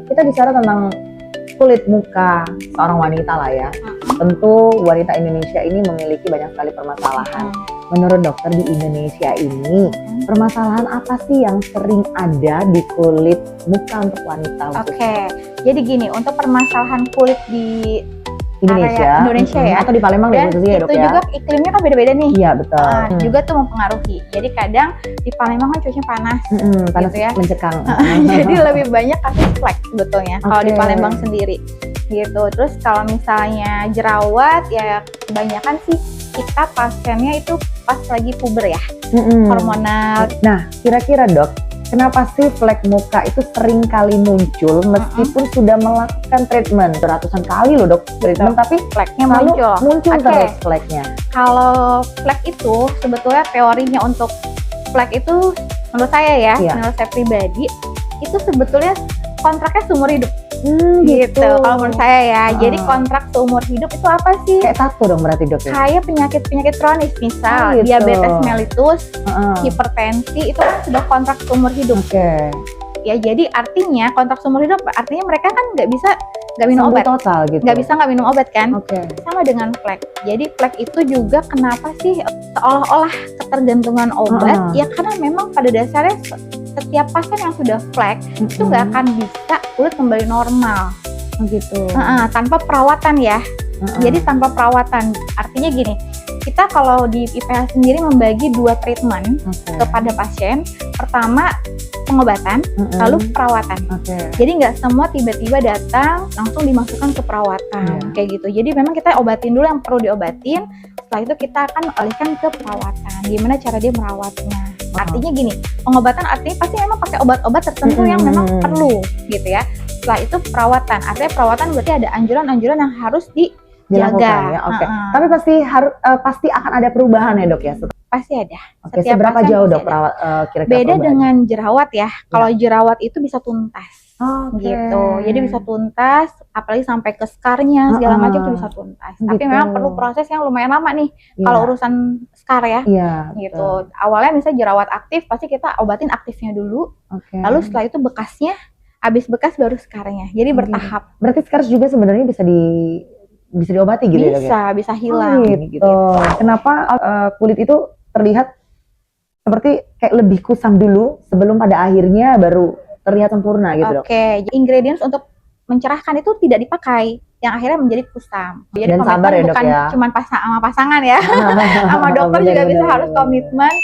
kita bicara tentang kulit muka seorang wanita lah ya. Tentu wanita Indonesia ini memiliki banyak sekali permasalahan. Menurut dokter di Indonesia ini, permasalahan apa sih yang sering ada di kulit muka untuk wanita? Oke, jadi gini, untuk permasalahan kulit di Indonesia, Indonesia ya, atau di Palembang dan khususnya ya dok itu ya. juga iklimnya kan beda-beda nih. Iya betul. Juga tuh mempengaruhi. Jadi kadang di Palembang kan cuacanya panas, panas gitu ya. mencekang. Jadi lebih banyak kasus flek sebetulnya kalau di Palembang sendiri, gitu. Terus kalau misalnya jerawat ya kebanyakan sih kita pasiennya itu pas lagi puber ya, hormonal. Nah kira-kira dok, kenapa sih flek muka itu sering kali muncul meskipun sudah melakukan treatment ratusan kali loh dok treatment, tapi fleknya muncul terus fleknya. Kalau flek itu sebetulnya teorinya untuk flek itu menurut saya ya, menurut saya pribadi itu sebetulnya kontraknya seumur hidup. Gitu. Kalau menurut saya ya, jadi kontrak seumur hidup itu apa sih? Kayak tato dong berarti dok ya? Kayak penyakit kronis, misal diabetes mellitus, hipertensi, itu kan sudah kontrak seumur hidup. Ya jadi artinya kontrak seumur hidup artinya mereka kan nggak minum obat total gitu. Nggak minum obat kan? Sama dengan flek. Jadi flek itu juga kenapa sih seolah-olah ketergantungan obat? Ya karena memang pada dasarnya setiap pasien yang sudah flek itu nggak akan bisa kulit kembali normal. Gitu. Tanpa perawatan ya. Jadi tanpa perawatan. Artinya gini, kita kalau di IPH sendiri membagi 2 treatment kepada pasien. Pertama pengobatan, lalu perawatan. Jadi nggak semua tiba-tiba datang langsung dimasukkan ke perawatan kayak gitu. Jadi memang kita obatin dulu yang perlu diobatin. Setelah itu kita akan alihkan ke perawatan. Gimana cara dia merawatnya? Artinya gini, pengobatan artinya pasti memang pakai obat-obat tertentu yang memang perlu gitu ya. Setelah itu perawatan, artinya perawatan berarti ada anjuran-anjuran yang harus dijaga. Ya, tapi pasti akan ada perubahan ya dok ya? Pasti ada. Seberapa jauh dok perawat kira-kira? Beda dengan jerawat ya. Kalau jerawat itu bisa tuntas. Gitu. Jadi bisa tuntas, apalagi sampai ke skarnya segala macam itu bisa tuntas. Tapi memang perlu proses yang lumayan lama nih. Kalau urusan skar ya. Gitu. Awalnya misalnya jerawat aktif, pasti kita obatin aktifnya dulu. Lalu setelah itu bekasnya, habis bekas baru skarnya. Jadi bertahap. Berarti skar juga sebenarnya bisa diobati gitu ya? Bisa hilang. Gitu. Kenapa kulit itu terlihat seperti kayak lebih kusam dulu sebelum pada akhirnya baru terlihat sempurna gitu dok? Ingredients untuk mencerahkan itu tidak dipakai, yang akhirnya menjadi kusam. Jadi dan sabar ya dok bukan ya? Cuma sama pasangan ya, sama dokter juga bisa harus komitmen.